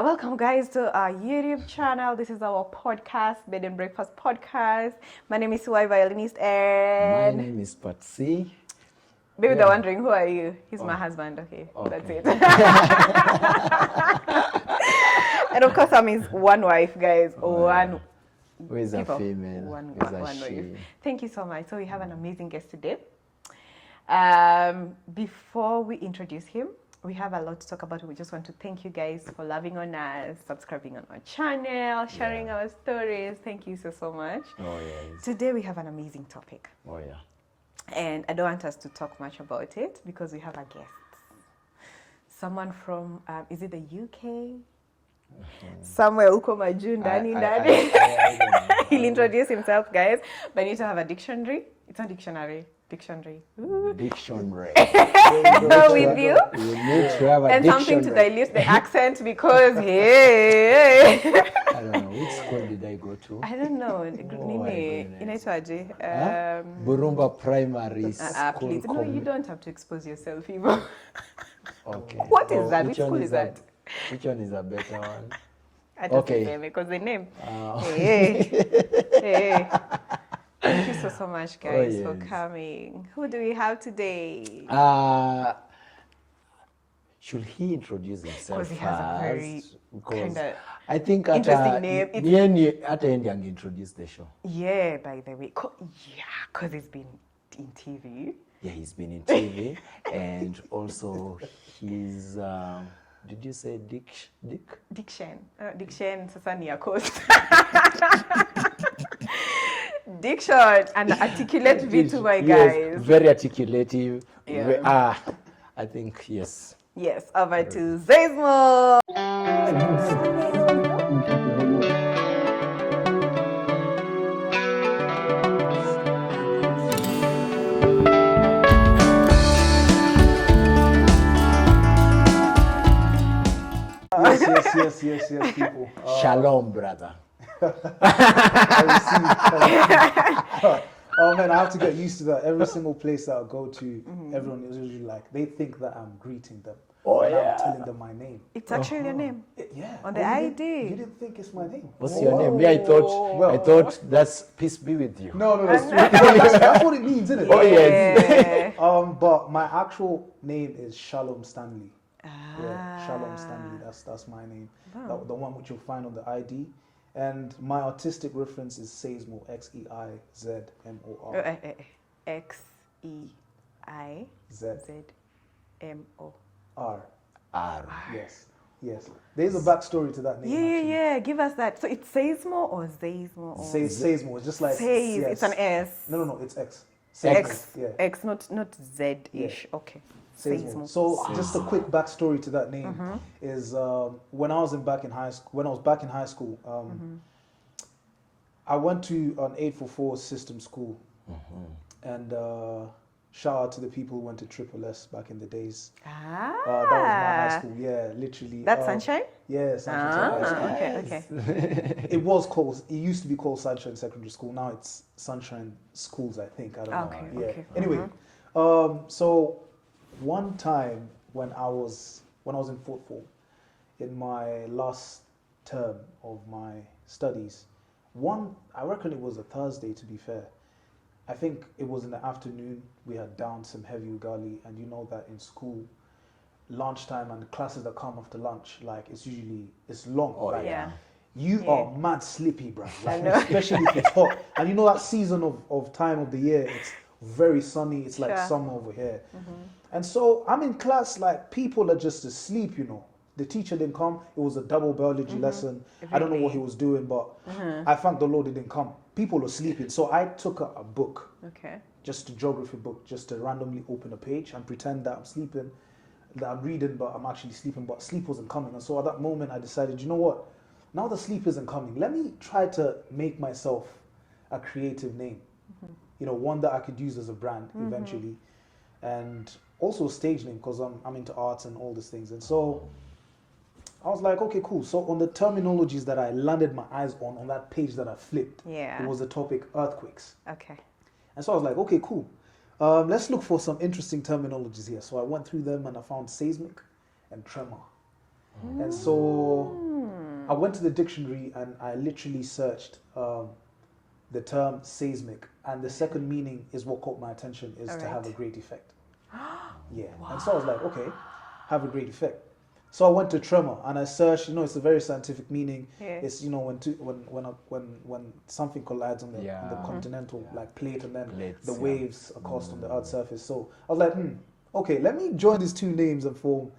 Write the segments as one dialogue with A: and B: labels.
A: Welcome guys to our YouTube channel. This is our podcast, Bed and Breakfast Podcast. My name is Why Violinist and...
B: My name is Patsy.
A: Maybe they're wondering, who are you? He's my husband, okay. That's it. And of course, I'm his one wife, guys. One
B: Who is a
A: people.
B: female?
A: One
B: Who is
A: wife.
B: she?
A: Thank you so much. So we have an amazing guest today. Before we introduce him, we have a lot to talk about. We just want to thank you guys for loving on us, subscribing on our channel, sharing our stories. Thank you so much.
B: Oh, yes.
A: Today we have an amazing topic.
B: Oh, yeah.
A: And I don't want us to talk much about it because we have a guest. Someone from, is it the UK? Somewhere uko majuu ndani ndani. He'll introduce himself, guys. But you need to have a dictionary. It's not dictionary. Dictionary. Ooh.
B: Dictionary.
A: With you.
B: You need to have a
A: And
B: dictionary.
A: something to dilute the accent because, hey.
B: I don't know. Which school did I go to?
A: I don't know. Nini, inaitwaje?
B: Burumba Primary School.
A: Please, no, you don't have to expose yourself, Ivo.
B: Okay.
A: What is that? Which school is that?
B: Which one is a better one?
A: I don't know because the name. Hey. Thank you so much, guys, for coming. Who do we have today?
B: Should he introduce himself?
A: Because he has a very kind of
B: I think
A: interesting name.
B: At the end, he introduced the show.
A: Yeah, by the way. Because he's been in TV.
B: Yeah, he's been in TV. And also he's... did you say Dick?
A: Diction. Diction, sasa ni ya coast. Diction and articulate vitu, my guys.
B: Yes, very articulative.
A: Yeah.
B: I think, yes.
A: Yes, over to Zeismo.
C: Yes, people.
B: Shalom, brother.
C: Oh man, I have to get used to that. Every single place that I go to, everyone is usually like, they think that I'm greeting them. I'm telling them my name.
A: It's actually your name.
C: Yeah.
A: On the ID.
C: You didn't think it's my name.
B: What's your name? Yeah, I thought that's peace be with you.
C: No, that's what it means, isn't it?
B: Oh yes.
C: But my actual name is Shalom Stanley.
A: Ah.
C: Shalom Stanley. That's my name. Wow. The one which you'll find on the ID. And my artistic reference is Seizmo, Xeizmor.
A: Xeizmo.
C: R. Yes. There's a backstory to that name.
A: Yeah. Give us that. So it's Seizmo or Zeizmo?
C: Seizmo. It's just like
A: Seiz. It's an S.
C: No. It's X.
A: X.
C: Yeah.
A: X. Not Z-ish. Yeah. Okay.
C: Seizmo. So just a quick backstory to that name is when I was back in high school. I went to an 844 system school, and shout out to the people who went to Triple S back in the days. That was my high school. Yeah, literally.
A: That's Sunshine?
C: Yeah, Sunshine Secondary
A: Okay.
C: It used to be called Sunshine Secondary School. Now it's Sunshine Schools, I think. I don't know. Yeah.
A: Okay.
C: Anyway, so one time when I was in fourth form, in my last term of my studies, I reckon it was a Thursday, to be fair. I think it was in the afternoon. We had downed some heavy ugali, and you know that in school, lunchtime and the classes that come after lunch, like it's long. You are mad sleepy, bro. Like, especially if it's hot, and you know that season of time of the year, it's very sunny. It's like summer over here, and so I'm in class. Like people are just asleep, you know. The teacher didn't come. It was a double biology lesson. I don't know what he was doing, but I thank the Lord he didn't come. People were sleeping. So I took a book, just a geography book, just to randomly open a page and pretend that I'm sleeping, that I'm reading, but I'm actually sleeping, but sleep wasn't coming. And so at that moment, I decided, you know what? Now the sleep isn't coming. Let me try to make myself a creative name, you know, one that I could use as a brand eventually. And also a stage name, because I'm into arts and all these things. And so I was like, okay, cool. So on the terminologies that I landed my eyes on that page that I flipped, it was the topic earthquakes.
A: Okay.
C: And so I was like, okay, cool. Let's look for some interesting terminologies here. So I went through them and I found seismic and tremor. And so I went to the dictionary and I literally searched the term seismic, and the second meaning is what caught my attention, is to have a great effect. Yeah. Wow. And so I was like, okay, have a great effect. So I went to tremor and I searched. It's a very scientific meaning. Yeah. It's when something collides on the continental like plate, and then the waves are caused on the Earth's surface. So I was like, okay, let me join these two names and form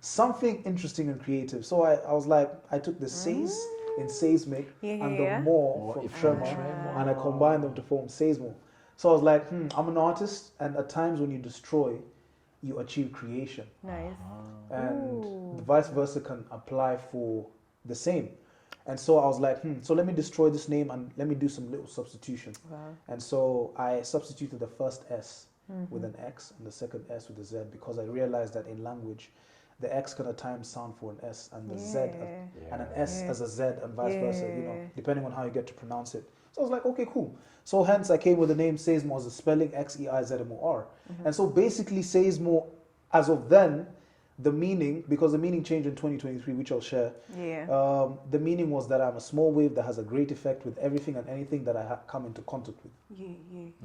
C: something interesting and creative. So I was like, I took the seis in seismic and the more from tremor, and I combined them to form seismo. So I was like, I'm an artist, and at times when you destroy, you achieve creation.
A: Nice.
C: And the vice versa can apply for the same. And so I was like, so let me destroy this name and let me do some little substitution. Wow. And so I substituted the first S with an X and the second S with a Z, because I realized that in language, the X can at times sound for an S, and the Z and an S as a Z, and vice versa, depending on how you get to pronounce it. So I was like, okay, cool. So hence I came with the name Seismo as a spelling, Xeizmo. And so basically Seismo, as of then, the meaning, because the meaning changed in 2023, which I'll share. The meaning was that I'm a small wave that has a great effect with everything and anything that I come into contact with.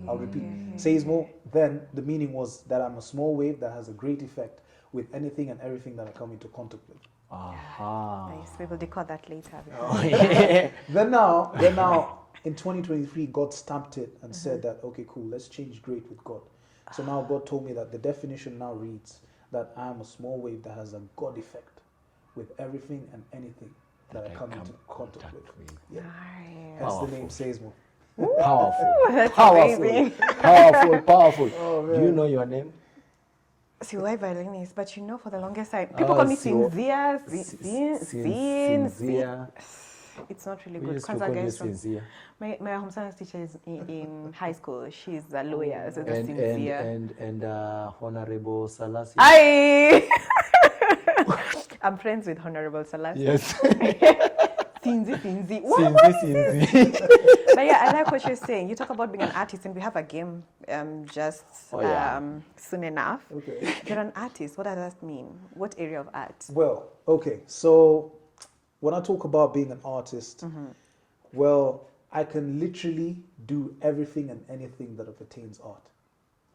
C: I'll repeat. Seismo, then the meaning was that I'm a small wave that has a great effect with anything and everything that I come into contact with.
A: Nice. We will decode that later.
C: Then now, in 2023, God stamped it and said that, okay, cool, let's change great with God. So now God told me that the definition now reads that I am a small wave that has a God effect with everything and anything that I come into contact with. Yeah. Hence the name Seismo.
B: Powerful. Oh, do you know your name?
A: Silai violinist, but for the longest time, people call me Cinzia. It's not really good. My home science teacher is in high school. She's a lawyer, so that's Cinzia.
B: And Honorable Salassi.
A: I'm friends with Honorable Salassi.
B: Yes.
A: Cinzi.
B: Cinzi.
A: But yeah, I like what you're saying. You talk about being an artist, and we have a game soon enough.
C: Okay.
A: You're an artist. What does that mean? What area of art?
C: Well, okay. So when I talk about being an artist, well, I can literally do everything and anything that pertains art.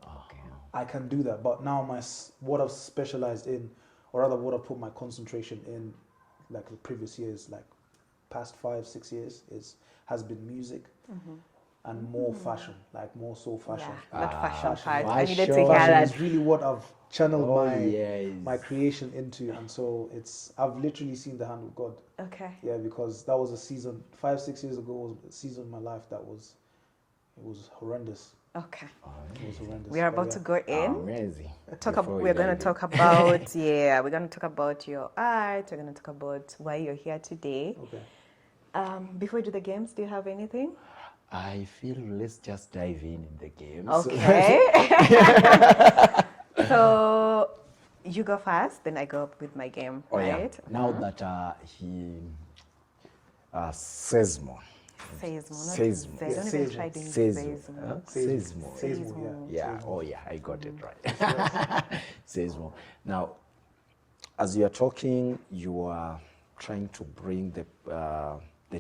A: Okay.
C: I can do that. But now what I've specialized in, or rather what I've put my concentration in, like the previous years, like past 5-6 years, has been music and more fashion, like more soul fashion.
A: That fashion part.
B: I
A: needed to hear
C: Fashion
A: that.
C: is really what I've channeled my creation into, and so I've literally seen the hand of God.
A: Okay.
C: Yeah, because that was a season 5-6 years ago, was a season of my life that was horrendous.
A: Okay.
C: It was horrendous.
A: We are about to go in.
B: Amazing.
A: We're going to talk about we're going to talk about your art. We're going to talk about why you're here today.
C: Okay.
A: Before we do the games, do you have anything?
B: I feel let's just dive in the games.
A: Okay. So you go first, then I go up with my game, right?
B: Yeah. Now that he says more.
A: Seismo. Don't even try doing
C: Seismo.
B: Yeah. Oh yeah, I got it right. Seismo. Now, as you are talking, you are trying to bring the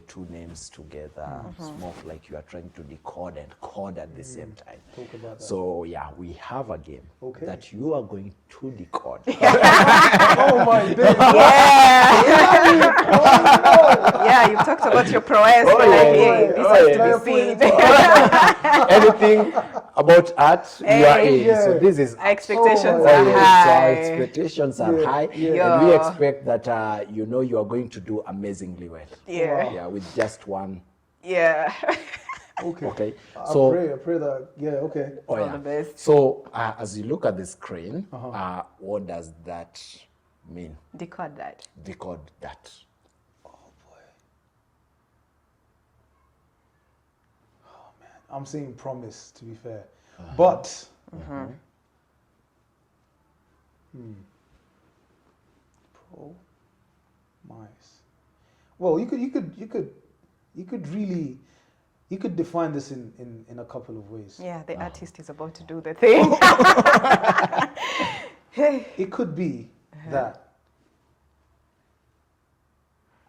B: two names together. It's more like you are trying to decode and code at the same time.
C: Talk about that.
B: So yeah, we have a game that you are going to decode.
C: Oh my goodness.
A: Yeah, you talked about your prowess.
B: Anything about art, you are in. So this is
A: expectations are high.
B: So our expectations are high, and we expect that you are going to do amazingly well. Yeah, with just one.
A: Yeah.
C: Okay.
B: So
C: I pray that. Yeah. Okay.
A: All the best.
B: So as you look at the screen, what does that mean?
A: Decode that.
B: Decode that.
C: Oh boy. Oh man, I'm saying promise. To be fair, but. Promise. Well, you could define this in a couple of ways.
A: Yeah, the artist is about to do the thing.
C: It could be that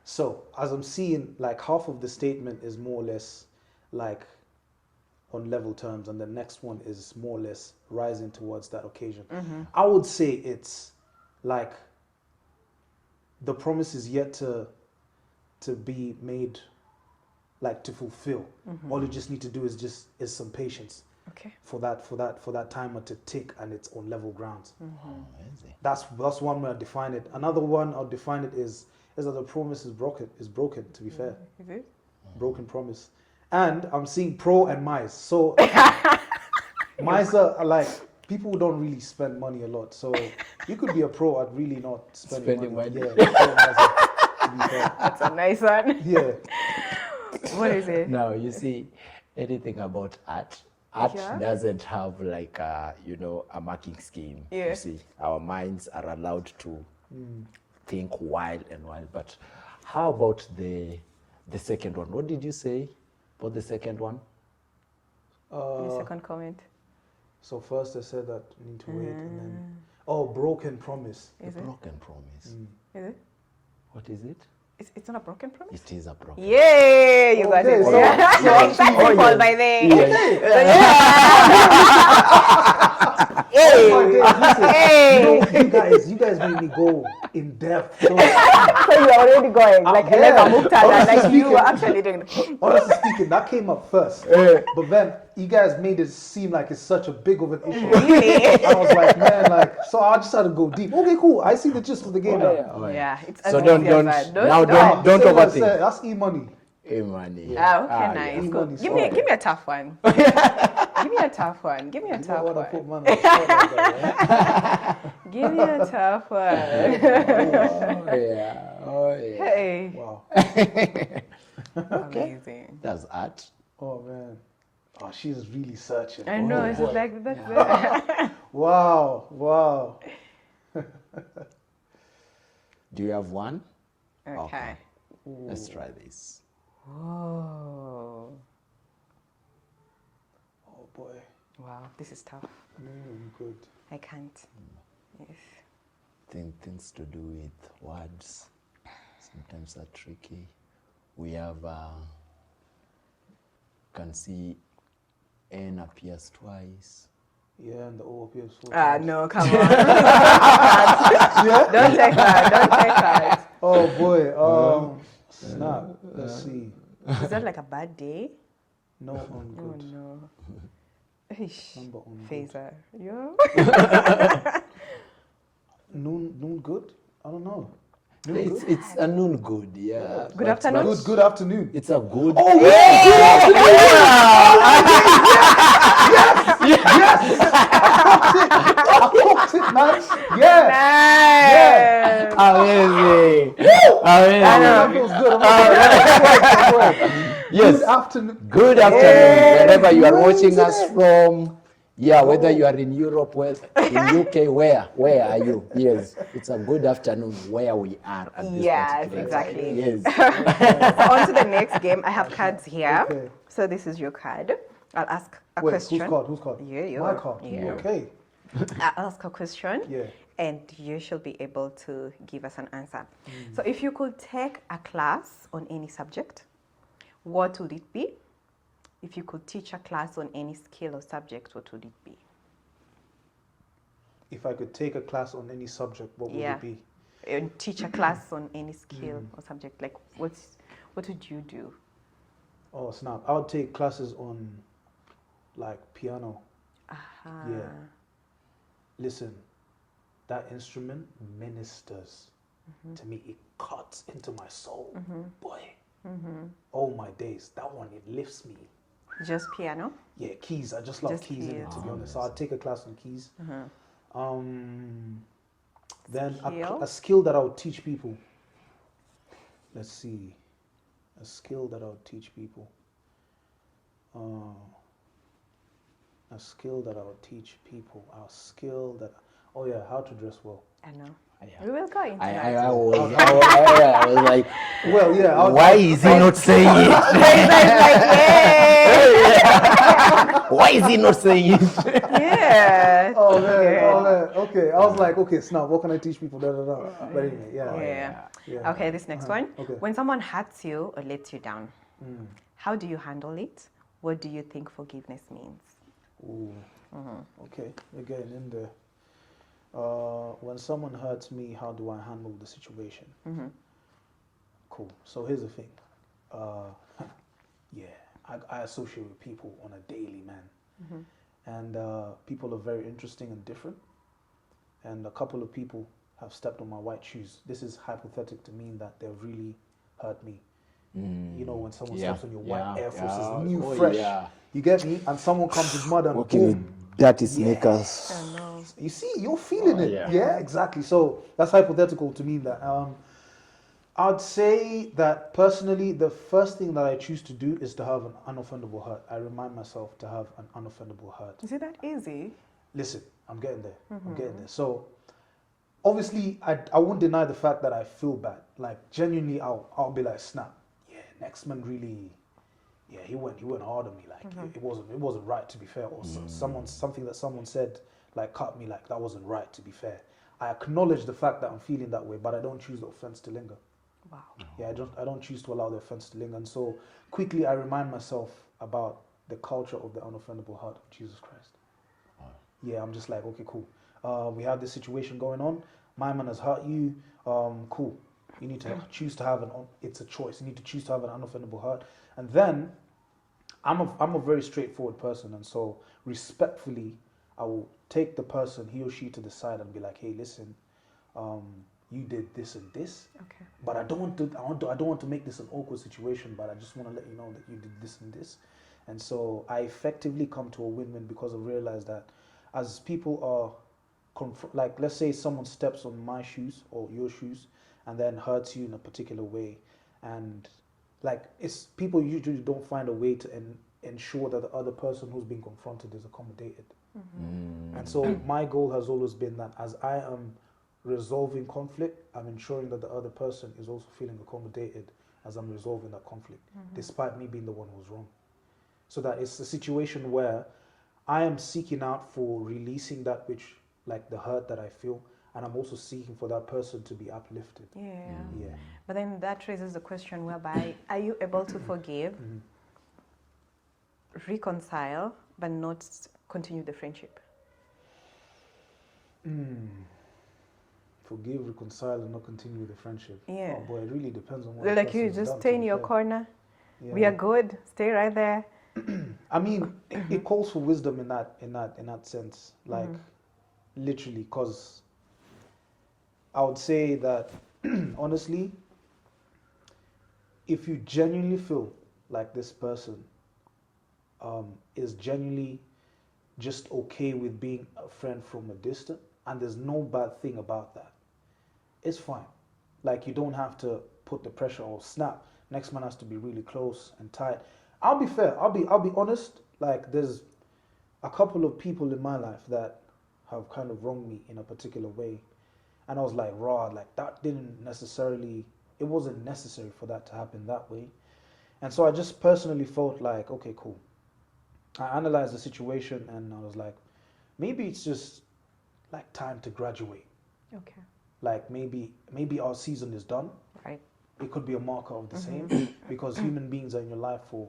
C: So as I'm seeing, like half of the statement is more or less like on level terms, and the next one is more or less rising towards that occasion. I would say it's like the promise is yet to be made, like to fulfill. All you just need to do is some patience.
A: Okay.
C: For that timer to tick and it's on level grounds.
B: That's
C: That's one way I define it. Another one I'll define it is that the promise is broken. To be fair,
A: Is it?
C: broken promise. And I'm seeing pro and mice. So mice are like people who don't really spend money a lot. So you could be a pro at really not spending money. Yeah, to be fair.
A: That's a nice one.
C: Yeah.
A: What is it?
B: Now, you see, anything about art doesn't have like a marking scheme.
A: Yeah.
B: You see, our minds are allowed to think wild and wild. But how about the second one? What did you say about the second one?
A: The second comment.
C: So first I said that you need to wait, and then broken promise.
A: Is it?
B: Broken promise.
A: Is it?
B: What is it?
A: It's not a broken promise?
B: It is a broken.
A: Yay! You got
C: Okay,
A: it.
C: so-
A: Yeah.
C: so actually-
A: Thanks for by then.
C: Oh my days, listen,
A: Hey!
C: you guys made me go in depth. So,
A: So you're already going. Like
C: yeah.
A: Muktada, like you
C: Honestly
A: were actually doing it.
C: honestly speaking, that came up first. But then you guys made it seem like it's such a big of an issue. I was like, man, like, so I just had to go deep. Okay, cool. I see the gist of the game now.
A: Yeah, it's
B: So
A: as
B: don't
A: easy as that.
B: don't
C: Say what I
B: overthink.
C: said, that's e-money.
B: Hey, money.
A: Okay, nice.
C: yeah.
A: Cool.
C: Money,
A: Give me
C: sorry.
A: a tough one. Give me a tough one. Give me a
C: You
A: tough
C: don't want to put
A: one.
C: man on the spot like that, right?
A: Give me a tough one.
B: Oh yeah.
A: Hey.
C: Wow.
A: Amazing.
B: That's art.
C: Oh, man. Oh, she's really searching.
A: I know,
C: Oh,
A: it's
C: boy.
A: just like that's
C: Wow.
B: Do you have one?
A: Okay.
B: Let's try this.
A: Whoa.
C: Oh, boy.
A: Wow, this is tough.
C: Good.
A: I can't. Yes.
B: Things to do with words sometimes are tricky. We have can see N appears twice.
C: Yeah, and the O appears for
A: No, come on. Don't take that. Don't take that.
C: Oh, boy. Snap. Let's see.
A: Is that like a bad day?
C: No, on
A: Oh
C: good.
A: no. Ish.
C: Number on good.
A: Phaser. Yo.
C: Noon good? I don't know. Noon good?
B: It's a noon good, yeah.
A: Good afternoon.
C: Good afternoon.
B: It's a good.
C: Oh, yeah, good afternoon. Yes. Yeah.
A: Nice.
B: Amazing. Amazing.
C: That feels good.
B: Yes.
C: Good afternoon.
B: Good afternoon, wherever you are watching us from. Yeah, whether you are in Europe, in UK, where are you? Yes, it's a good afternoon where we are at this
A: Yes,
B: particular
A: exactly.
B: time. Yes.
A: So on to the next game. I have cards here.
C: Okay.
A: So this is your card. I'll ask a
C: Wait,
A: question.
C: whose card?
A: Yeah,
C: My card.
A: Yeah.
C: Okay.
A: I'll ask a question.
C: Yeah.
A: And you shall be able to give us an answer. So if you could take a class on any subject, what would it be? If you could teach a class on any skill or subject, what would it be?
C: If I could take a class on any subject, what would it be?
A: And teach a class on any skill or subject, like what would you do?
C: Oh, snap. I would take classes on, like, piano. Yeah. Listen, that instrument ministers to me. It cuts into my soul. Boy. Oh, my days. That one, it lifts me.
A: Just piano?
C: Yeah, keys. I just love
A: Just
C: keys in it, to be honest. So I'd take a class on keys. Then
A: Skill?
C: a skill that I would teach people. Let's see. A skill that I would teach people. A skill that I would teach people. A skill that. Oh yeah, how to dress well.
A: I know.
B: Yeah.
A: We will go into
B: I
A: that.
B: was like,
C: Well, yeah.
B: why is he not saying it? Why is he not saying it?
A: Yeah.
C: Oh man,
A: Okay.
C: oh man. Okay, I was like, okay, snap. What can I teach people? Da, da, da. But anyway, yeah.
A: Yeah.
C: Yeah.
A: Okay, this next one.
C: Okay.
A: When someone hurts you or lets you down, how do you handle it? What do you think forgiveness means?
C: Ooh. Okay. Again, in there. When someone hurts me, how do I handle the situation? Cool. So here's the thing. Yeah, I associate with people on a daily, man. And people are very interesting and different. And a couple of people have stepped on my white shoes. This is hypothetical to mean that they've really hurt me. You know, when someone steps on your white Air Forces, new, fresh. Yeah. You get me? And someone comes with mud and
B: Walking with dirty sneakers.
A: Oh, no.
C: You see, you're feeling it. Yeah, exactly. So that's hypothetical to mean that. I'd say that personally, the first thing that I choose to do is to have an unoffendable hurt. I remind myself to have an unoffendable hurt.
A: Is it that easy?
C: Listen, I'm getting there. I'm getting there. So, obviously, I won't deny the fact that I feel bad. Like, genuinely, I'll be like, snap. Yeah, next man really, yeah, he went hard on me. Like, it wasn't right, to be fair. Or something that someone said, like, cut me. Like, that wasn't right, to be fair. I acknowledge the fact that I'm feeling that way, but I don't choose the offense to linger.
A: Wow.
C: Yeah, I don't choose to allow the offense to linger. And so quickly I remind myself about the culture of the unoffendable heart of Jesus Christ. Yeah, I'm just like, okay, cool. We have this situation going on. My man has hurt you. Cool. You need to choose to have it's a choice. You need to choose to have an unoffendable heart. And then I'm a very straightforward person. And so respectfully, I will take the person, he or she, to the side and be like, hey, listen, you did this and this, but I don't want to make this an awkward situation, but I just want to let you know that you did this and this. And so I effectively come to a win-win because I realize that as people are, like, let's say someone steps on my shoes or your shoes and then hurts you in a particular way, and like, it's people usually don't find a way to ensure that the other person who's being confronted is accommodated. And so my goal has always been that as I am resolving conflict, I'm ensuring that the other person is also feeling accommodated as I'm resolving that conflict, despite me being the one who's wrong. So that it's a situation where I am seeking out for releasing that which, like, the hurt that I feel, and I'm also seeking for that person to be uplifted. Yeah.
A: But then that raises the question whereby, are you able to forgive, reconcile, but not continue the friendship?
C: Forgive, reconcile, and not continue the friendship.
A: Yeah.
C: Oh boy, it really depends on what.
A: Like, you just stay in your corner. Yeah. We are good. Stay right there.
C: I mean, it calls for wisdom in that sense, like literally, because I would say that honestly, if you genuinely feel like this person is genuinely just okay with being a friend from a distance, and there's no bad thing about that, it's fine. Like, you don't have to put the pressure or snap. Next man has to be really close and tight. I'll be fair. I'll be honest. Like, there's a couple of people in my life that have kind of wronged me in a particular way, and I was like, raw. Like, that didn't necessarily. It wasn't necessary for that to happen that way, and so I just personally felt like, okay, cool. I analyzed the situation and I was like, maybe it's just like time to graduate.
A: Okay.
C: Like, maybe our season is done.
A: Right.
C: It could be a marker of the same, because human beings are in your life for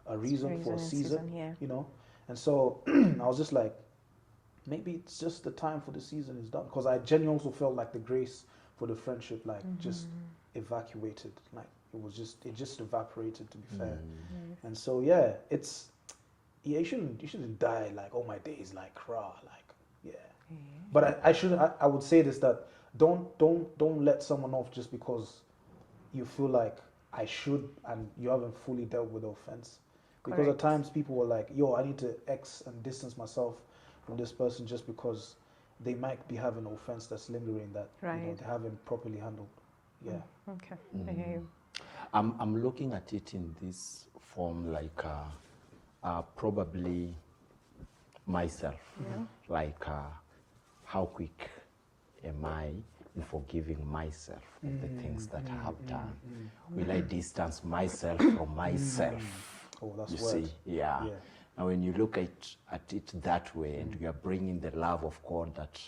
C: a reason, for a season, you know. And so I was just like, maybe it's just the time for the season is done, because I genuinely also felt like the grace for the friendship, like, just evacuated. Like, it just evaporated, to be fair. And so you shouldn't die like, oh, my day is like raw, like, But I would say this, that don't let someone off just because you feel like I should and you haven't fully dealt with the offense. Because at times people were like, yo, I need to X and distance myself from this person just because they might be having an offense that's lingering that they haven't properly handled. Yeah.
A: Okay. I hear you.
B: I'm looking at it in this form, like probably myself, like how quick am I in forgiving myself of the things that I have done? Will I distance myself from myself?
C: Oh, that's
B: you see, yeah. And when you look at it that way, and you are bringing the love of God that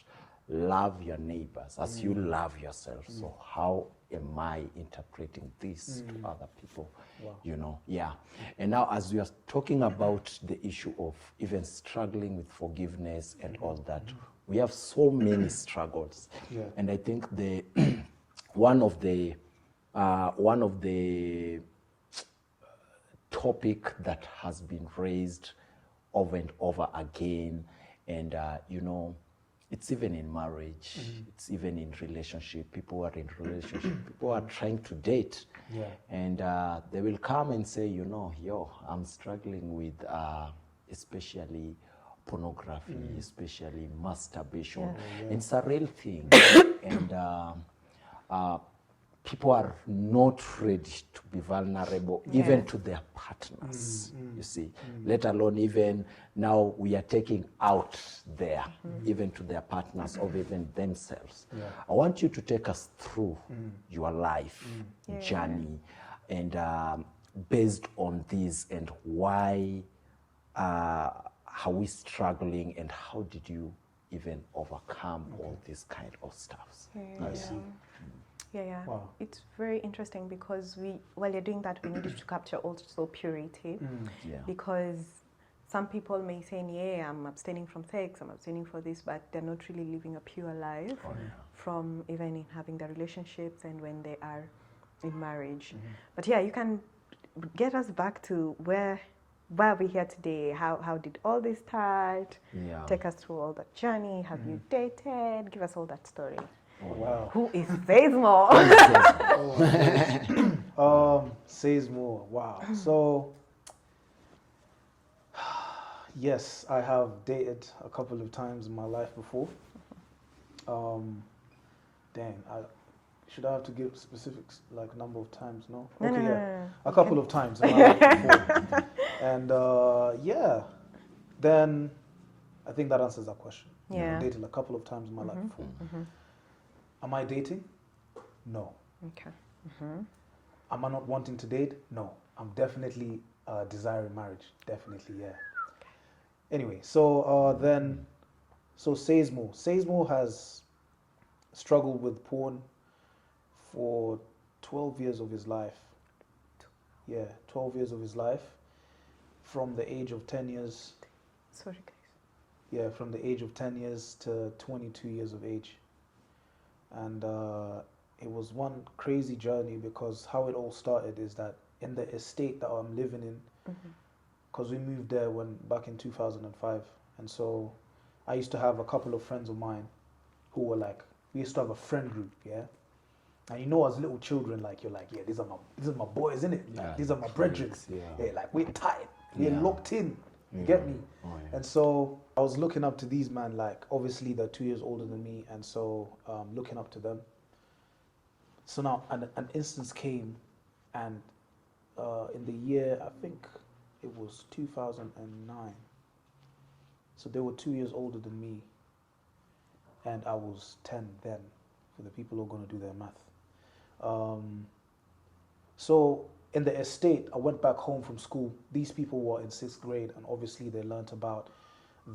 B: love your neighbors as you love yourself. So how am I interpreting this to other people?
C: Wow.
B: You know, yeah. And now as we are talking about the issue of even struggling with forgiveness and all that, we have so many struggles.
C: Yeah.
B: And I think the one of the topic that has been raised over and over again, and you know, it's even in marriage, it's even in relationship. People are in relationship, people are trying to date, and they will come and say, you know, I'm struggling with especially pornography, especially masturbation. It's a real thing. And people are not ready to be vulnerable, even to their partners, you see, let alone even now we are taking out there, even to their partners or even themselves. I want you to take us through your life journey and based on this, and why are we struggling, and how did you even overcome all this kind of stuff?
C: I see.
A: Yeah.
C: Wow.
A: It's very interesting because while you're doing that, we needed to capture also purity. Because some people may say, yeah, I'm abstaining from sex, I'm abstaining for this, but they're not really living a pure life from even in having the relationships and when they are in marriage. But yeah, you can get us back to where we're here today. How did all this start? Take us through all that journey. Have you dated? Give us all that story.
C: Wow.
A: Who is Says More?
C: Says More. Wow. So, yes, I have dated a couple of times in my life before. Should I have to give specifics, like number of times? No?
A: No.
C: A couple of times in my life before. And then I think that answers that question.
A: Yeah.
C: I dated a couple of times in my life before. Am I dating? No.
A: Okay.
C: Am I not wanting to date? No. I'm definitely desiring marriage. Definitely, yeah. Anyway, so Says More. Says More has struggled with porn for 12 years of his life. Yeah, 12 years of his life. From the age of 10 years.
A: Sorry, guys.
C: Yeah, from the age of 10 years to 22 years of age. And it was one crazy journey, because how it all started is that in the estate that I'm living in, because we moved there back in 2005, and so I used to have a couple of friends of mine who were like, we used to have a friend group, yeah. And you know, as little children, like you're like, yeah, these are my boys, innit? Like, these are my brethren. Yeah, like we're tight, we're locked in. You get me? And so I was looking up to these men, like obviously they're 2 years older than me, and so looking up to them. So now an instance came, and in the year, I think it was 2009. So they were 2 years older than me, and I was 10 then, for the people who are going to do their math. So in the estate, I went back home from school. These people were in 6th grade, and obviously they learnt about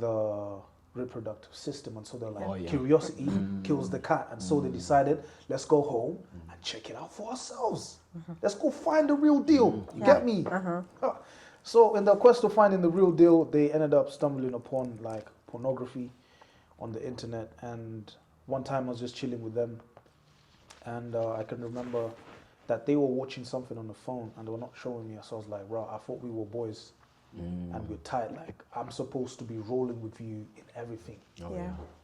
C: the reproductive system, and so they're like, curiosity kills the cat, and so they decided, let's go home and check it out for ourselves. Let's go find the real deal. You get me? So in the quest of finding the real deal, they ended up stumbling upon like pornography on the internet. And one time I was just chilling with them, and I can remember that they were watching something on the phone and they were not showing me. So I was like, bro, I thought we were boys and we're tight. Like, I'm supposed to be rolling with you in everything.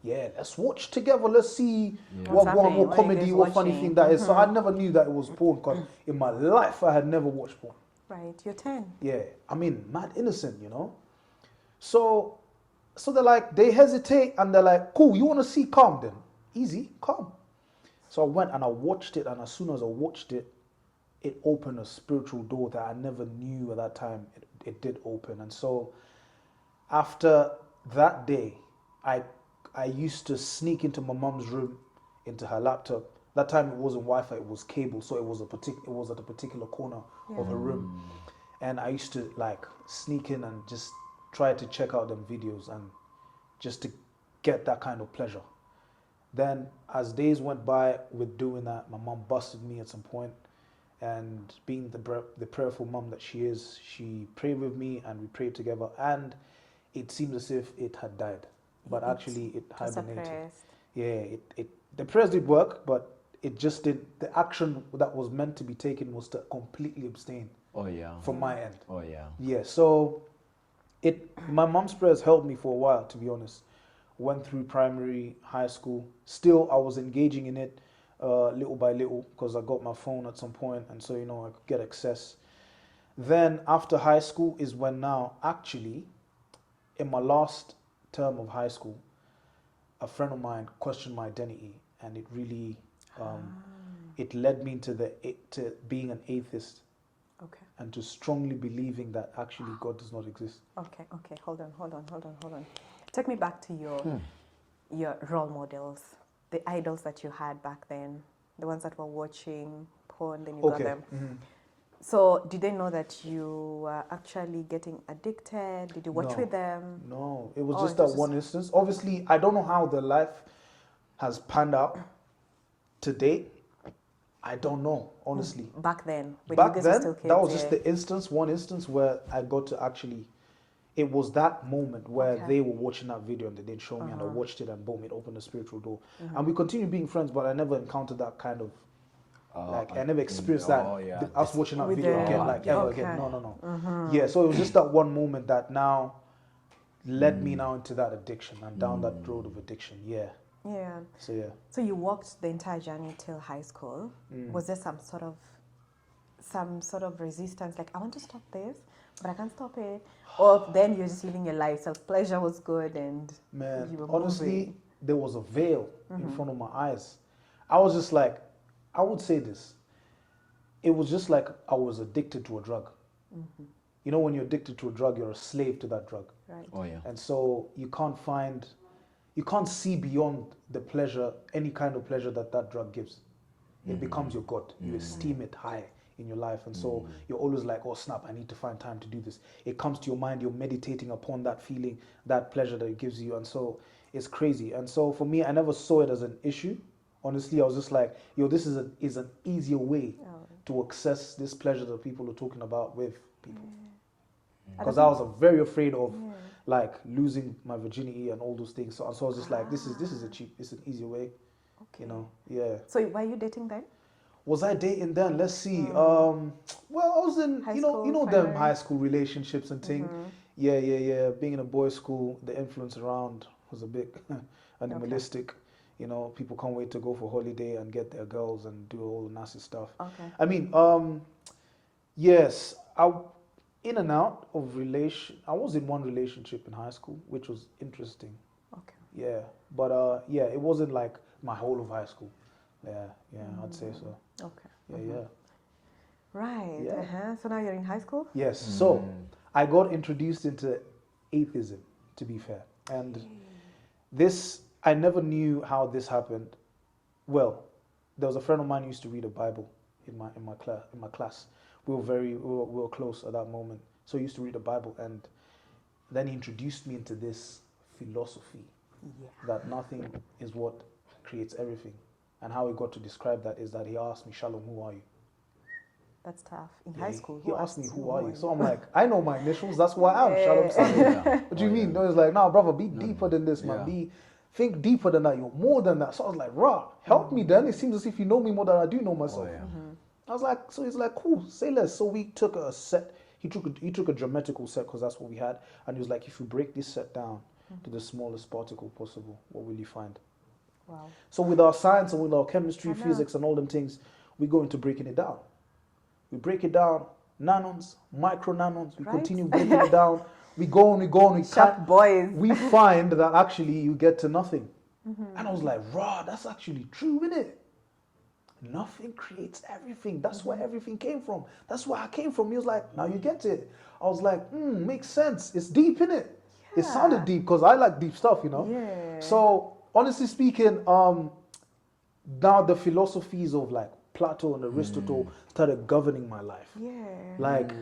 C: Yeah, let's watch together. Let's see what comedy, what funny thing that is. So I never knew that it was porn, because in my life I had never watched porn.
A: Right, you're 10.
C: Yeah, I mean, mad innocent, you know. So they're like, they hesitate and they're like, cool, you want to see? Calm then. Easy, calm. So I went and I watched it, and as soon as I watched it, it opened a spiritual door that I never knew at that time it did open. And so after that day, I used to sneak into my mom's room, into her laptop. That time it wasn't Wi-Fi, it was cable, so it was at a particular corner of her room. And I used to like sneak in and just try to check out them videos, and just to get that kind of pleasure. Then as days went by with doing that, my mom busted me at some point, and being the prayerful mom that she is, she prayed with me and we prayed together, and it seemed as if it had died, but actually it hibernated.
A: Suppressed.
C: Yeah, the prayers did work, but it just did. The action that was meant to be taken was to completely abstain.
B: Oh yeah.
C: From my end.
B: Oh yeah.
C: Yeah. So, my mom's prayers helped me for a while, to be honest. Went through primary, high school. Still, I was engaging in it little by little because I got my phone at some point, and so I could get access. Then after high school is when now actually, in my last term of high school, a friend of mine questioned my identity, and it really it led me to being an atheist.
A: Okay.
C: And to strongly believing that actually God does not exist.
A: Okay. Hold on. Take me back to your role models, the idols that you had back then, the ones that were watching porn, then you got them.
C: Mm-hmm.
A: So did they know that you were actually getting addicted? Did you watch with them?
C: No, it was just that one instance. Obviously, I don't know how their life has panned out to date. I don't know, honestly.
A: Back then, when
C: Back
A: you guys
C: then,
A: were still kids,
C: that was just one instance where I got to actually, it was that moment where they were watching that video and they didn't show me, and I watched it, and boom, it opened a spiritual door. And we continued being friends, but I never encountered that kind of, I never experienced that, us watching that video again, ever again. No. Yeah, so it was just that one moment that now led me now into that addiction and down that road of addiction,
A: Yeah. So you walked the entire journey till high school. Was there some sort of resistance, like I want to stop this, but I can't stop it? Or then you're just living your life, self-pleasure was good, and you were
C: honestly,
A: moving?
C: there was a veil in front of my eyes. I was just like, I would say this. It was just like I was addicted to a drug. You know, when you're addicted to a drug, you're a slave to that drug.
A: Right.
B: Oh yeah.
C: And so you can't see beyond the pleasure, any kind of pleasure that drug gives. It becomes your God. You esteem it high in your life. And so you're always like, oh snap, I need to find time to do this. It comes to your mind, you're meditating upon that feeling, that pleasure that it gives you. And so it's crazy. And so for me, I never saw it as an issue. Honestly, I was just like, this is an easier way to access this pleasure that people are talking about with people. Because I was very afraid of like losing my virginity and all those things. So I was just like, this is an easier way. Okay.
A: So were you dating then?
C: Was I dating then? Let's see. Well, I was in them high school relationships and things. Yeah. Being in a boys' school, the influence around was a bit animalistic. People can't wait to go for holiday and get their girls and do all the nasty stuff.
A: Okay.
C: I mean, yes, in and out of I was in one relationship in high school, which was interesting.
A: Okay.
C: Yeah, but it wasn't like my whole of high school. Yeah, I'd say so.
A: Okay.
C: Yeah.
A: Right.
C: Yeah.
A: So now you're in high school?
C: Yes. So I got introduced into atheism, to be fair, and this I never knew how this happened. Well, there was a friend of mine who used to read a Bible in my class. We were close at that moment. So he used to read the Bible, and then he introduced me into this philosophy that nothing is what creates everything. And how he got to describe that is that he asked me, Shalom, who are you?
A: That's tough. In high school,
C: he asked me, who are you? So I'm like, I know my initials, that's who I am, Shalom Stanley. What do you mean? No, it's like, nah, brother, be deeper than this, man. Think deeper than that, you're more than that. So I was like, help me then. It seems as if you know me more than I do know myself. I was like, so he's like, cool, say less. So we took a set. He took a geometrical set because that's what we had, and he was like, if you break this set down to the smallest particle possible, what will you find?
A: Wow.
C: So with our science and with our chemistry, physics, and all them things, we go into breaking it down. We break it down, nanons, micro nanons. We continue breaking it down. We go on. We
A: Sharp boys.
C: We find that actually you get to nothing. And I was like, that's actually true, isn't it? Nothing creates everything. That's where everything came from. That's where I came from. He was like, now you get it. I was like, makes sense. It's deep, innit? It sounded deep because I like deep stuff,
A: Yeah.
C: So honestly speaking, now the philosophies of like Plato and Aristotle started governing my life.
A: Yeah.
C: Like,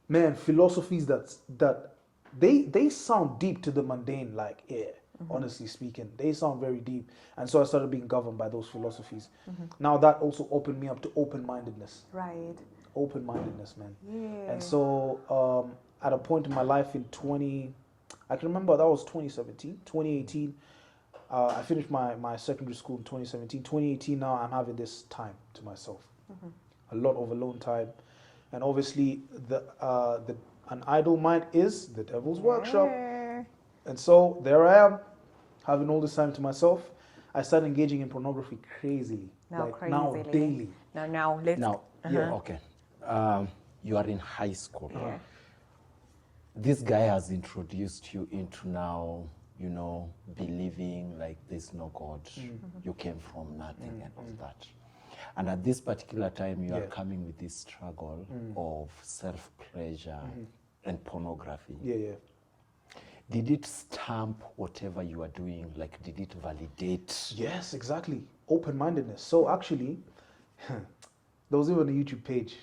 C: man, philosophies that they sound deep to the mundane like air. honestly speaking. They sound very deep. And so I started being governed by those philosophies. Now that also opened me up to open-mindedness.
A: Right.
C: Open-mindedness, man.
A: Yeah.
C: And so at a point in my life in I can remember that was 2017, 2018. I finished my secondary school in 2017. 2018 now I'm having this time to myself. A lot of alone time. And obviously an idle mind is the devil's workshop. And so there I am, having all this time to myself. I started engaging in pornography crazily. Now daily.
A: Now let's...
B: Yeah, okay. You are in high school.
A: Yeah.
B: This guy has introduced you into now, you know, believing like there's no God. You came from nothing and all that. And at this particular time, you are coming with this struggle of self-pleasure and pornography.
C: Yeah.
B: Did it stamp whatever you are doing? Like, did it validate?
C: Yes, exactly. Open-mindedness. So actually, there was even a YouTube page,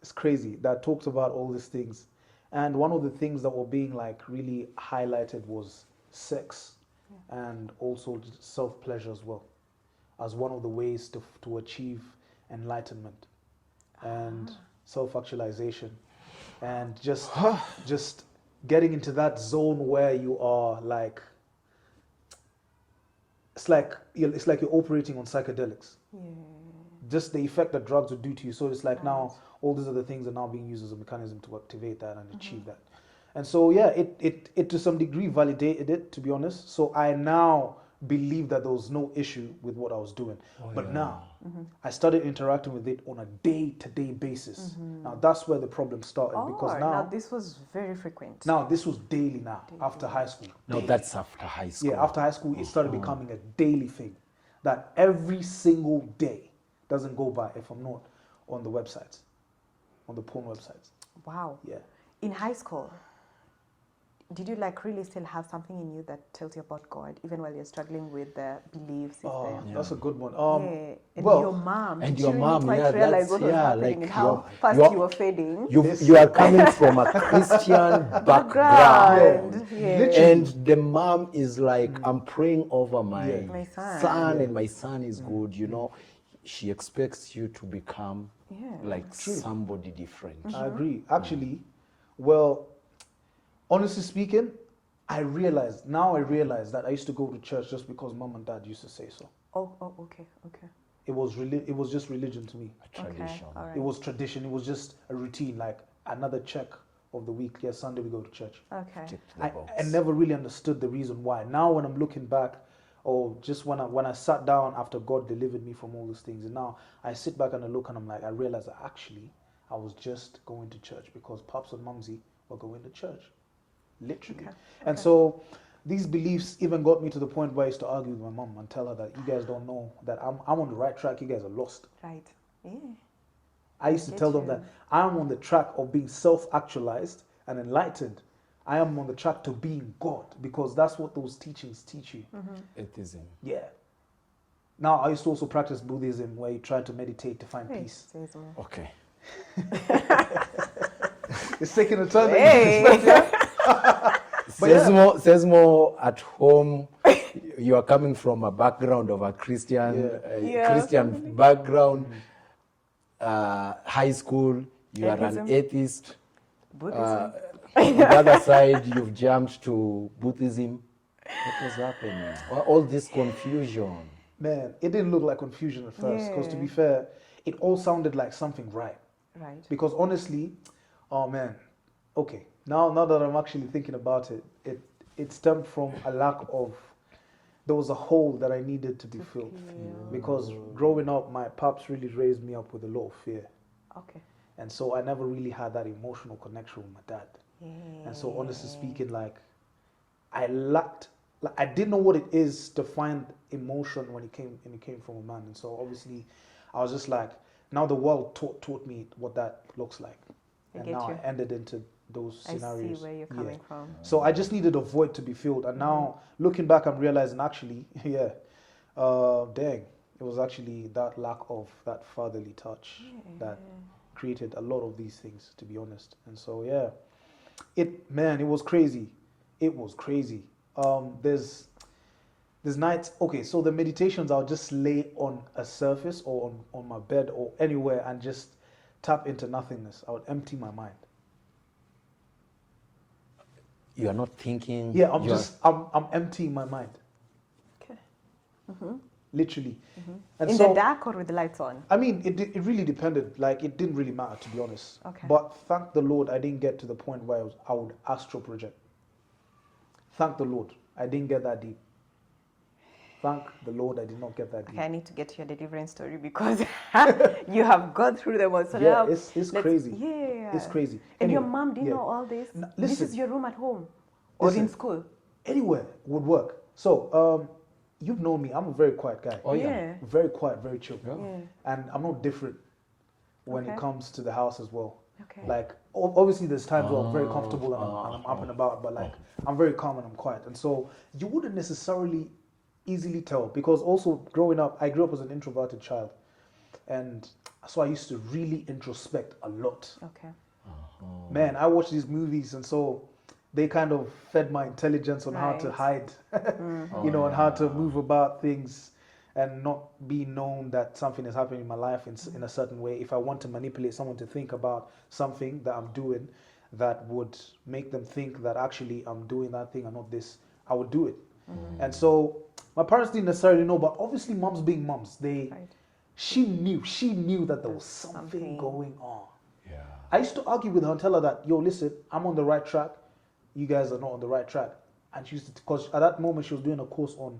C: it's crazy, that talks about all these things. And one of the things that were being like really highlighted was sex and also self-pleasure as well, as one of the ways to achieve enlightenment and self-actualization, and just getting into that zone where you are like, it's like you're operating on psychedelics. Just the effect that drugs would do to you. So it's like now all these other things are now being used as a mechanism to activate that and achieve that. And so yeah, it to some degree validated it, to be honest. So I now believe that there was no issue with what I was doing. Now I started interacting with it on a day-to-day basis. Now that's where the problem started, because
A: now this was very frequent.
C: Now this was daily now, after high school.
B: No, that's after high school.
C: Yeah, after high school, it started becoming a daily thing. That every single day doesn't go by if I'm not on the websites, on the porn websites.
A: Wow.
C: Yeah.
A: In high school, did you like really still have something in you that tells you about God, even while you're struggling with the belief system?
C: Oh, that's a good one.
A: And
C: well,
A: your mom,
B: and
A: did
B: your
A: you
B: mom,
A: really
B: yeah,
A: quite realize
B: that's-
A: what was
B: yeah,
A: happening
B: like
A: and how fast you were fading?
B: You are coming from a Christian background.
A: Yeah.
B: And the mom is like, I'm praying over my
A: My son.
B: son, and my son is good, you know. She expects you to become like somebody different.
C: I agree. Actually, well, honestly speaking, I realized that I used to go to church just because mom and dad used to say so.
A: Oh, okay.
C: It was just religion to me.
B: A tradition.
A: All right.
C: It was tradition. It was just a routine, like another check of the week. Yeah, Sunday we go to church.
A: Okay.
B: Tick the box.
C: I never really understood the reason why. Now when I'm looking back, or just when I sat down after God delivered me from all these things, and now I sit back and I look and I'm like, I realize that actually I was just going to church because Pops and Mumsy were going to church, literally. And so these beliefs even got me to the point where I used to argue with my mom and tell her that you guys don't know that I'm on the right track, you guys are lost.
A: Right. Yeah.
C: I used to tell them that I'm on the track of being self-actualized and enlightened. I am on the track to being God, because that's what those teachings teach you.
B: Atheism.
C: Yeah. Now, I used to also practice Buddhism, where you try to meditate to find peace.
B: Okay.
C: It's taking a turn.
B: Says more at home. You are coming from a background of a Christian, Christian background. High school, you are an atheist.
A: Buddhism.
B: On the other side, you've jumped to Buddhism. What was happening? All this confusion.
C: Man, it didn't look like confusion at first, because to be fair, it all sounded like something right.
A: Right.
C: Because honestly, oh man, okay, now that I'm actually thinking about it, it stemmed from a lack of, there was a hole that I needed to be filled. Because growing up, my pops really raised me up with a lot of fear.
A: Okay.
C: And so I never really had that emotional connection with my dad. And so honestly speaking, like I didn't know what it is to find emotion when it came from a man. And so obviously I was just like, now the world taught me what that looks like. And now I ended into those scenarios.
A: I see where you're coming from.
C: So I just needed a void to be filled. And now looking back, I'm realizing actually, dang, it was actually that lack of that fatherly touch that created a lot of these things, to be honest. And so it was crazy. It was crazy. There's nights, okay, so the meditations, I'll just lay on a surface or on my bed or anywhere and just tap into nothingness. I would empty my mind.
B: You are not thinking.
C: Yeah, I'm emptying my mind.
A: Okay.
C: Literally. And
A: In
C: so,
A: the dark or with the lights on?
C: I mean, it really depended. Like, it didn't really matter, to be honest.
A: Okay.
C: But thank the Lord, I didn't get to the point where I would astral project. Thank the Lord, I didn't get that deep. Thank the Lord, I did not get that deep.
A: Okay, I need to get to your deliverance story because you have gone through them all. So
C: Yeah,
A: now
C: it's crazy.
A: Yeah.
C: It's crazy.
A: And
C: Anyway,
A: your mom didn't
C: yeah.
A: know all this?
C: Listen,
A: This is your room at home? Or in
C: Listen.
A: school?
C: Anywhere would work. So, you've known me. I'm a very quiet guy.
B: Oh, yeah.
A: Yeah.
C: Very quiet, very chill.
B: Yeah.
C: And I'm not different when
A: Okay.
C: it comes to the house as well.
A: Okay.
C: Like, obviously, there's times where I'm very comfortable and I'm up and about, but like, I'm very calm and I'm quiet. And so, you wouldn't necessarily easily tell because also growing up, I grew up as an introverted child. And so I used to really introspect a lot.
A: Okay.
C: Man, I watched these movies and so they kind of fed my intelligence on how to hide, you know, and how to move about things and not be known that something is happening in my life in a certain way. If I want to manipulate someone to think about something that I'm doing that would make them think that actually I'm doing that thing and not this, I would do it. And so my parents didn't necessarily know, but obviously moms being moms, she knew that there was something going on.
B: Yeah.
C: I used to argue with her and tell her that, yo, listen, I'm on the right track. You guys are not on the right track. And she used to, because at that moment she was doing a course on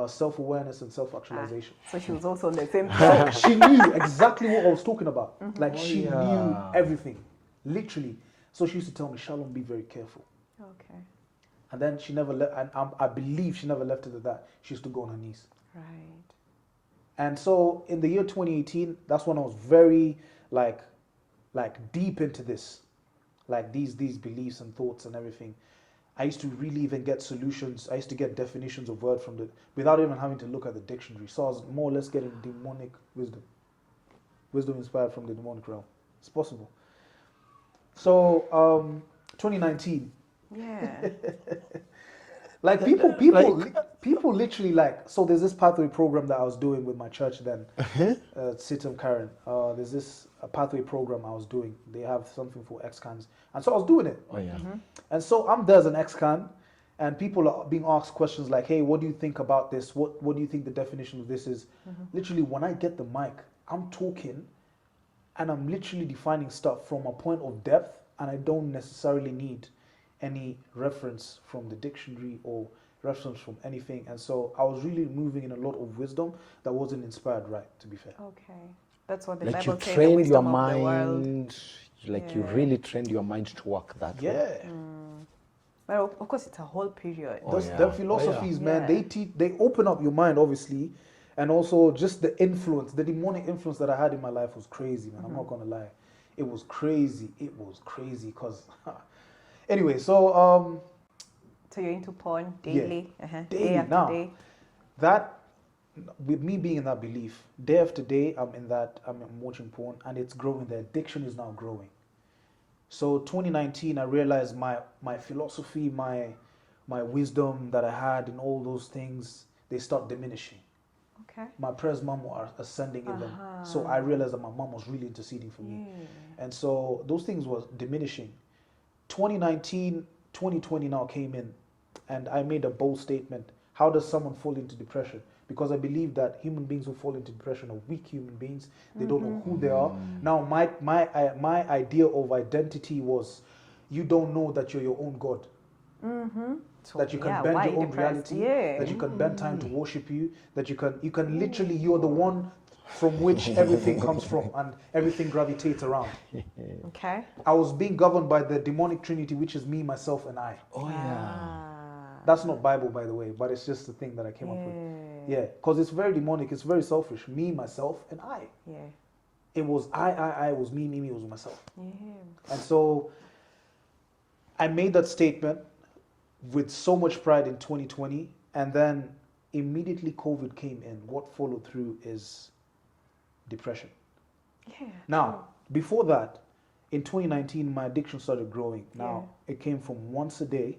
C: self-awareness and self-actualization.
A: So she was also on the same track.
C: She knew exactly what I was talking about. Like she knew everything, literally. So she used to tell me, Shalom, be very careful.
A: Okay.
C: And then she never left, and I believe she never left it at that. She used to go on her knees.
A: Right.
C: And so in the year 2018, that's when I was very like deep into this, like these beliefs and thoughts and everything. I used to really even get solutions. I used to get definitions of word from without even having to look at the dictionary. So I was more or less getting demonic wisdom inspired from the demonic realm. It's possible. So 2019.
A: Yeah.
C: Like people literally like, so there's this pathway program that I was doing with my church then, Sitam Karen. There's this pathway program I was doing. They have something for ex-cans. And so I was doing it.
B: Oh, yeah.
C: And so I'm there as an ex-can and people are being asked questions like, hey, what do you think about this? What do you think the definition of this is? Literally, when I get the mic, I'm talking and I'm literally defining stuff from a point of depth and I don't necessarily need any reference from the dictionary or reference from anything. And so I was really moving in a lot of wisdom that wasn't inspired right, to be fair.
A: Okay. That's what the
B: Like you
A: Bible says, the
B: trained your
A: wisdom of the world.
B: mind, like you
A: Yeah.
B: really trained your mind to work that way.
C: Yeah.
A: Well, of course, it's a whole period.
B: Oh,
C: Those,
B: yeah.
C: their philosophies,
A: Oh, yeah.
C: man,
A: Yeah.
C: they open up your mind, obviously. And also just the influence, the demonic influence that I had in my life was crazy, man. I'm not going to lie. It was crazy. It was crazy because... Anyway, so...
A: So you're into porn daily?
C: daily.
A: Day after
C: Now,
A: day?
C: that, with me being in that belief, day after day, I'm watching porn and it's growing. The addiction is now growing. So 2019, I realized my philosophy, my wisdom that I had and all those things, they start diminishing.
A: Okay.
C: My prayers, mom, are ascending in them. So I realized that my mom was really interceding for me. And so those things were diminishing. 2019, 2020 now came in and I made a bold statement. How does someone fall into depression? Because I believe that human beings who fall into depression are weak human beings. They don't know who they are. Now, my idea of identity was, you don't know that you're your own God.
A: So,
C: That you can
A: yeah,
C: bend
A: why
C: your own
A: depressed?
C: reality.
A: Yeah.
C: That you can bend time to worship you. That you can literally, you're the one from which everything comes from and everything gravitates around.
A: Okay.
C: I was being governed by the demonic trinity, which is me, myself, and I.
B: Oh, yeah.
C: That's not Bible, by the way, but it's just the thing that I came up with. Yeah, because it's very demonic. It's very selfish. Me, myself, and I.
A: Yeah.
C: It was I was me, it was myself.
A: Yeah.
C: And so I made that statement with so much pride in 2020, and then immediately COVID came in. What followed through is depression.
A: Yeah.
C: Now, before that, in 2019, my addiction started growing. Now, it came from once a day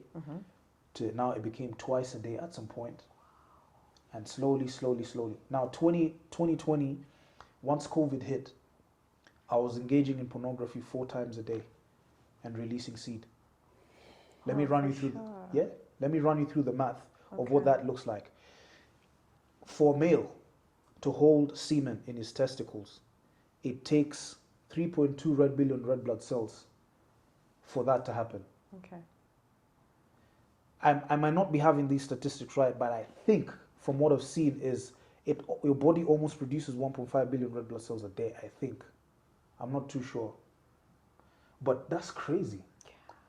C: to now it became twice a day at some point. And slowly, slowly, slowly. Now, 2020, once COVID hit, I was engaging in pornography 4 times a day and releasing seed. Let me run you through. Let me run you through the math of what that looks like. For a male to hold semen in his testicles, it takes 3.2 red billion red blood cells for that to happen.
A: Okay.
C: I might not be having these statistics right, but I think from what I've seen is your body almost produces 1.5 billion red blood cells a day, I think. I'm not too sure. But that's crazy.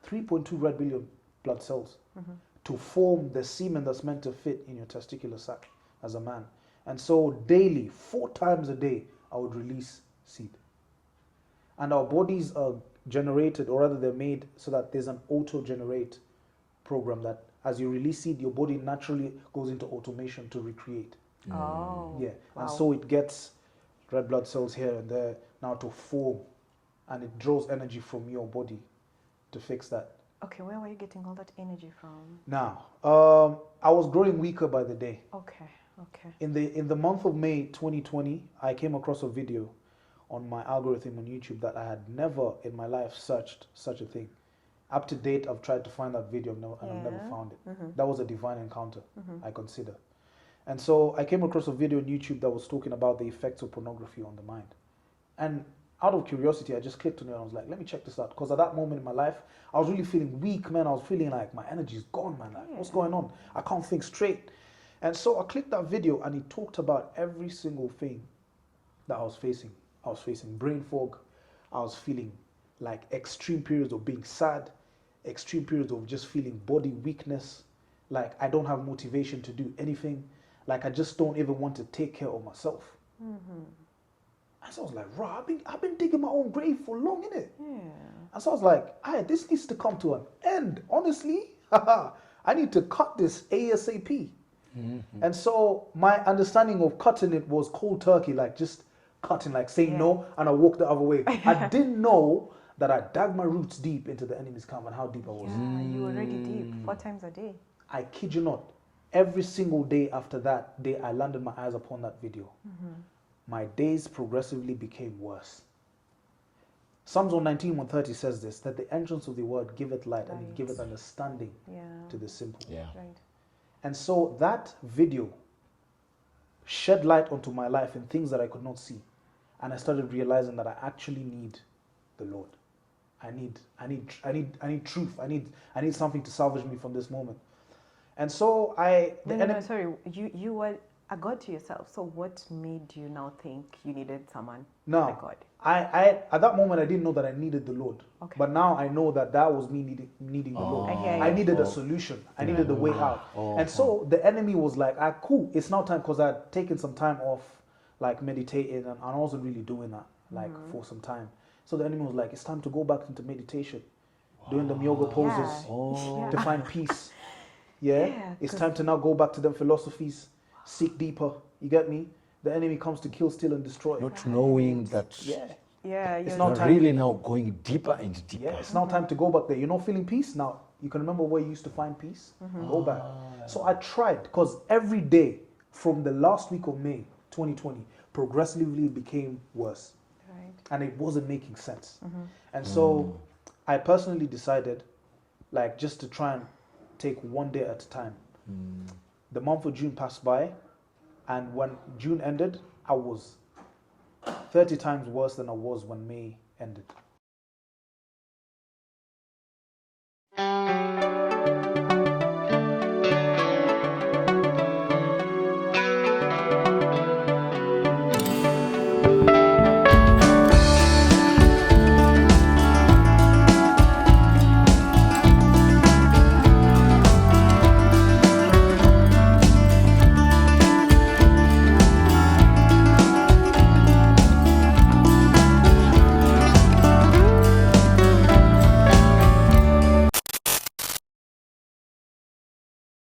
C: 3.2 red billion blood cells to form the semen that's meant to fit in your testicular sac as a man. And so daily, 4 times a day, I would release seed. And our bodies are generated, or rather they're made so that there's an auto-generate program that as you release seed, your body naturally goes into automation to recreate.
A: Oh.
C: Yeah.
A: Wow.
C: And so it gets red blood cells here and there now to form, and it draws energy from your body to fix that.
A: Okay, where were you getting all that energy from?
C: Now, I was growing weaker by the day.
A: Okay.
C: In the month of May 2020, I came across a video on my algorithm on YouTube that I had never in my life searched such a thing. Up to date, I've tried to find that video and I've never found it. That was a divine encounter, I consider. And so I came across a video on YouTube that was talking about the effects of pornography on the mind. And out of curiosity, I just clicked on it and I was like, let me check this out. Because at that moment in my life, I was really feeling weak, man. I was feeling like my energy's gone, man. Like, what's going on? I can't think straight. And so I clicked that video and it talked about every single thing that I was facing. I was facing brain fog. I was feeling like extreme periods of being sad, extreme periods of just feeling body weakness. Like I don't have motivation to do anything. Like I just don't even want to take care of myself. And so I was like, rah, I've been digging my own grave for long, innit?
A: Yeah.
C: And so I was like, this needs to come to an end. Honestly, I need to cut this ASAP. And so my understanding of cutting it was cold turkey, like just cutting, like saying no, and I walked the other way. I didn't know that I dug my roots deep into the enemy's camp and how deep I was.
A: Yeah, you were already deep 4 times a day.
C: I kid you not. Every single day after that day, I landed my eyes upon that video. My days progressively became worse. Psalms 119:130 says this, that the entrance of the word giveth light and it giveth understanding to the simple.
B: Yeah.
A: Right.
C: And so that video shed light onto my life and things that I could not see. And I started realizing that I actually need the Lord. I need truth. I need something to salvage me from this moment. And so
A: sorry. You were a God to yourself. So what made you now think you needed someone like God?
C: I at that moment I didn't know that I needed the Lord.
A: Okay.
C: But now I know that was me needing the Lord. I needed a solution. I needed a way out. And so the enemy was like, cool, it's now time, because I had taken some time off, like meditating, and I wasn't really doing that like for some time. So the enemy was like, it's time to go back into meditation, doing them yoga poses to find peace. It's time to now go back to them philosophies, seek deeper. You get me? The enemy comes to kill, steal, and destroy.
B: Not knowing that
C: it's
B: not
C: not
B: really now going deeper and deeper.
C: Yeah, it's now time to go back there. You're not feeling peace now. You can remember where you used to find peace. Go back. So I tried, because every day from the last week of May 2020 progressively became worse.
A: Right.
C: And it wasn't making sense. And so I personally decided, like, just to try and take one day at a time. The month of June passed by, and when June ended, I was 30 times worse than I was when May ended.